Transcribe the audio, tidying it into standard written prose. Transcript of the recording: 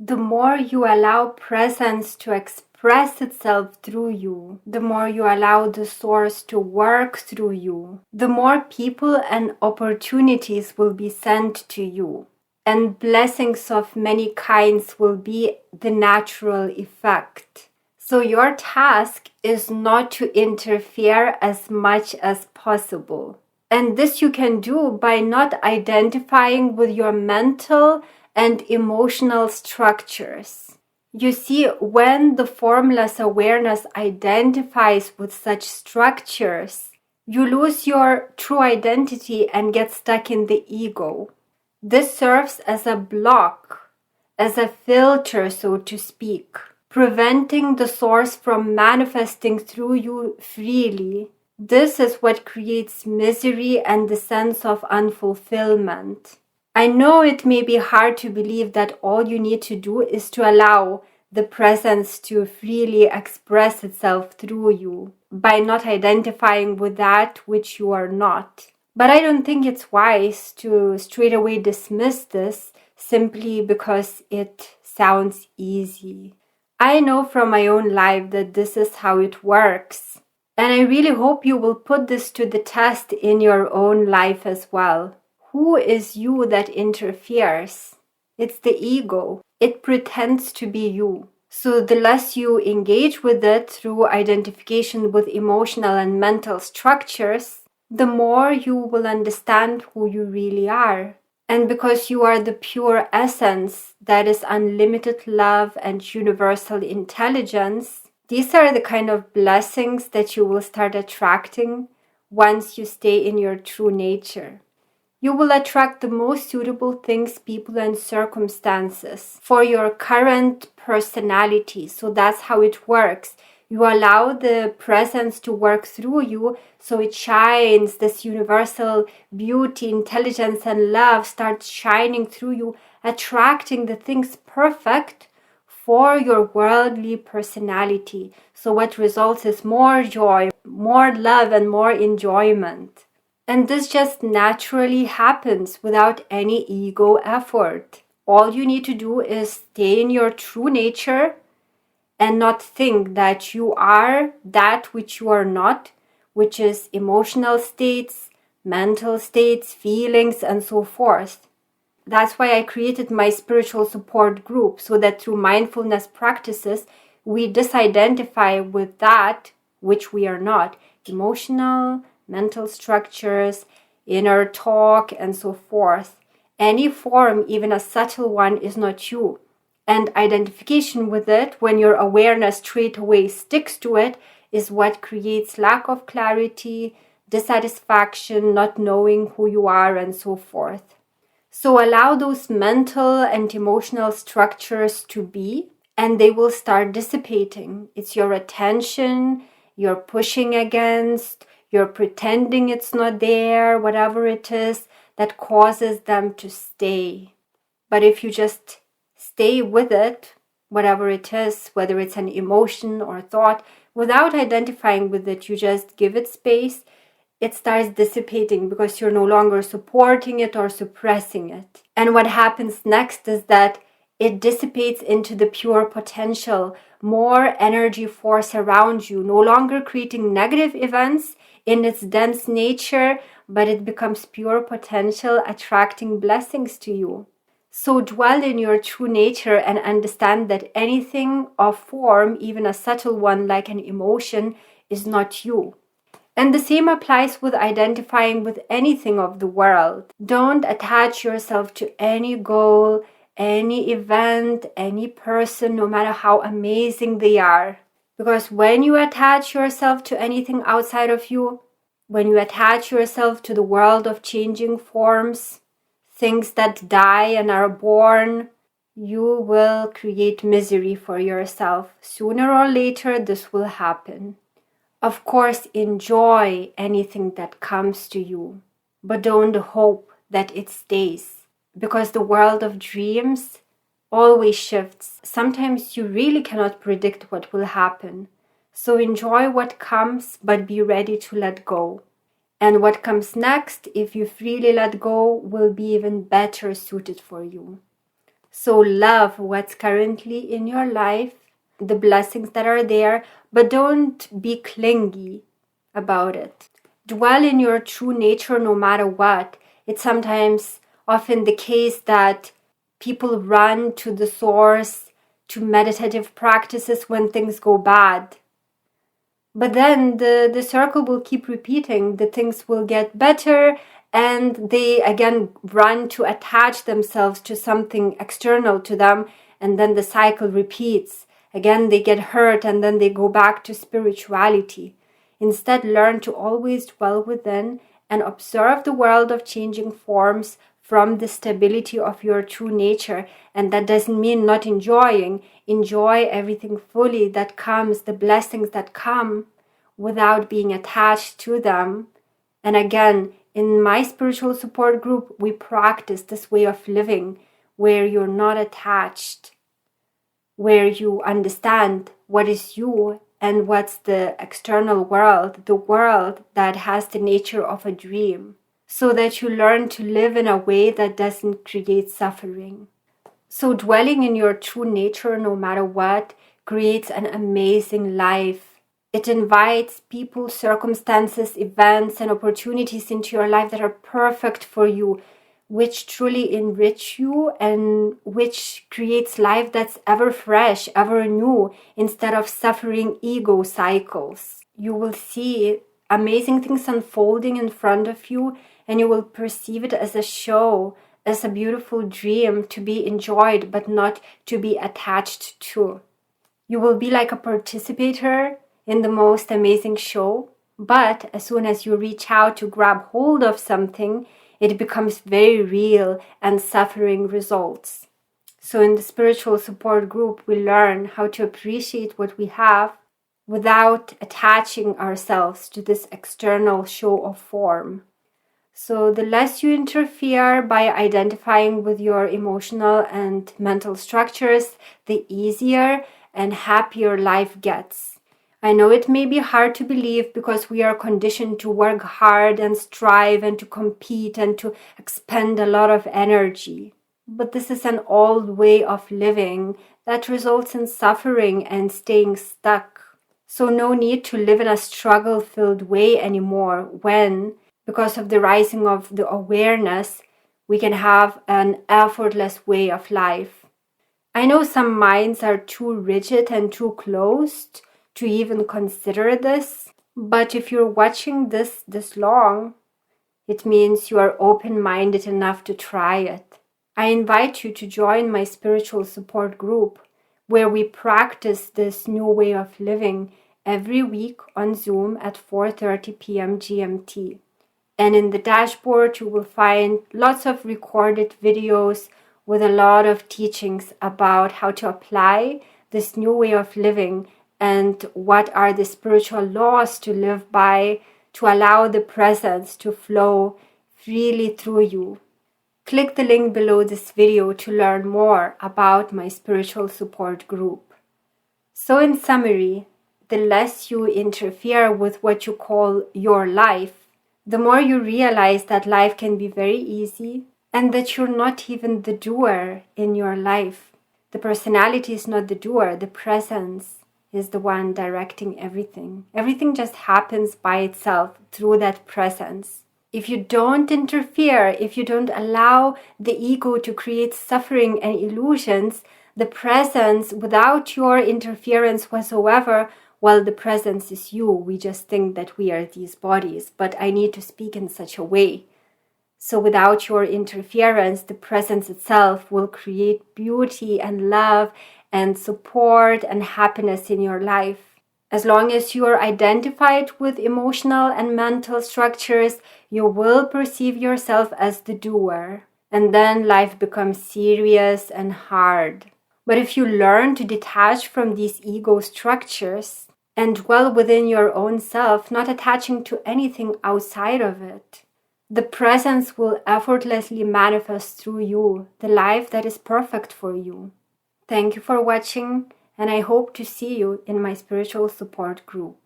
The more you allow presence to express itself through you, the more you allow the source to work through you, the more people and opportunities will be sent to you. And blessings of many kinds will be the natural effect. So your task is not to interfere as much as possible. And this you can do by not identifying with your mental and emotional structures. You see, when the formless awareness identifies with such structures, you lose your true identity and get stuck in the ego. This serves as a block, as a filter, so to speak, preventing the source from manifesting through you freely. This is what creates misery and the sense of unfulfillment. I know it may be hard to believe that all you need to do is to allow the presence to freely express itself through you by not identifying with that which you are not. But I don't think it's wise to straight away dismiss this simply because it sounds easy. I know from my own life that this is how it works. And I really hope you will put this to the test in your own life as well. Who is you that interferes? It's the ego. It pretends to be you. So the less you engage with it through identification with emotional and mental structures, the more you will understand who you really are. And because you are the pure essence that is unlimited love and universal intelligence, these are the kind of blessings that you will start attracting once you stay in your true nature. You will attract the most suitable things, people, and circumstances for your current personality. So that's how it works. You allow the presence to work through you, so it shines. This universal beauty, intelligence, and love starts shining through you, attracting the things perfect for your worldly personality. So what results is more joy, more love, and more enjoyment. And this just naturally happens without any ego effort. All you need to do is stay in your true nature and not think that you are that which you are not, which is emotional states, mental states, feelings, and so forth. That's why I created my spiritual support group, so that through mindfulness practices, we disidentify with that which we are not. Emotional, mental structures, inner talk, and so forth. Any form, even a subtle one, is not you. And identification with it, when your awareness straight away sticks to it, is what creates lack of clarity, dissatisfaction, not knowing who you are, and so forth. So allow those mental and emotional structures to be, and they will start dissipating. It's your attention, you're pushing against, you're pretending it's not there, whatever it is, that causes them to stay. But if you just stay with it, whatever it is, whether it's an emotion or thought, without identifying with it, you just give it space, it starts dissipating because you're no longer supporting it or suppressing it. And what happens next is that it dissipates into the pure potential, more energy force around you, no longer creating negative events in its dense nature, but it becomes pure potential, attracting blessings to you. So dwell in your true nature and understand that anything of form, even a subtle one like an emotion, is not you. And the same applies with identifying with anything of the world. Don't attach yourself to any goal, any event, any person, no matter how amazing they are. Because when you attach yourself to anything outside of you, when you attach yourself to the world of changing forms, things that die and are born, you will create misery for yourself. Sooner or later, this will happen. Of course, enjoy anything that comes to you, but don't hope that it stays, because the world of dreams always shifts. Sometimes you really cannot predict what will happen. So enjoy what comes, but be ready to let go. And what comes next, if you freely let go, will be even better suited for you. So love what's currently in your life, the blessings that are there, but don't be clingy about it. Dwell in your true nature no matter what. It's sometimes often the case that people run to the source, to meditative practices when things go bad. But then the circle will keep repeating, the things will get better, and they again run to attach themselves to something external to them, and then the cycle repeats. Again, they get hurt, and then they go back to spirituality. Instead, learn to always dwell within and observe the world of changing forms from the stability of your true nature. And that doesn't mean not enjoying. Enjoy everything fully that comes, the blessings that come, without being attached to them. And again, in my spiritual support group, we practice this way of living where you're not attached, where you understand what is you and what's the external world, the world that has the nature of a dream, so that you learn to live in a way that doesn't create suffering. So dwelling in your true nature, no matter what, creates an amazing life. It invites people, circumstances, events, and opportunities into your life that are perfect for you, which truly enrich you and which creates life that's ever fresh, ever new, instead of suffering ego cycles. You will see amazing things unfolding in front of you, and you will perceive it as a show, as a beautiful dream to be enjoyed, but not to be attached to. You will be like a participator in the most amazing show, but as soon as you reach out to grab hold of something, it becomes very real and suffering results. So in the spiritual support group, we learn how to appreciate what we have without attaching ourselves to this external show of form. So the less you interfere by identifying with your emotional and mental structures, the easier and happier life gets. I know it may be hard to believe because we are conditioned to work hard and strive and to compete and to expend a lot of energy. But this is an old way of living that results in suffering and staying stuck. So no need to live in a struggle-filled way anymore when, because of the rising of the awareness, we can have an effortless way of life. I know some minds are too rigid and too closed to even consider this, but if you're watching this long, it means you are open-minded enough to try it. I invite you to join my spiritual support group, where we practice this new way of living every week on Zoom at 4:30 p.m. GMT. And in the dashboard, you will find lots of recorded videos with a lot of teachings about how to apply this new way of living and what are the spiritual laws to live by to allow the presence to flow freely through you. Click the link below this video to learn more about my spiritual support group. So in summary, the less you interfere with what you call your life, the more you realize that life can be very easy and that you're not even the doer in your life. The personality is not the doer, the presence is the one directing everything. Everything just happens by itself through that presence. If you don't interfere, if you don't allow the ego to create suffering and illusions, the presence without your interference whatsoever, well, the presence is you. We just think that we are these bodies, but I need to speak in such a way. So without your interference, the presence itself will create beauty and love and support and happiness in your life. As long as you are identified with emotional and mental structures, you will perceive yourself as the doer. And then life becomes serious and hard. But if you learn to detach from these ego structures and dwell within your own self, not attaching to anything outside of it, the presence will effortlessly manifest through you the life that is perfect for you. Thank you for watching, and I hope to see you in my spiritual support group.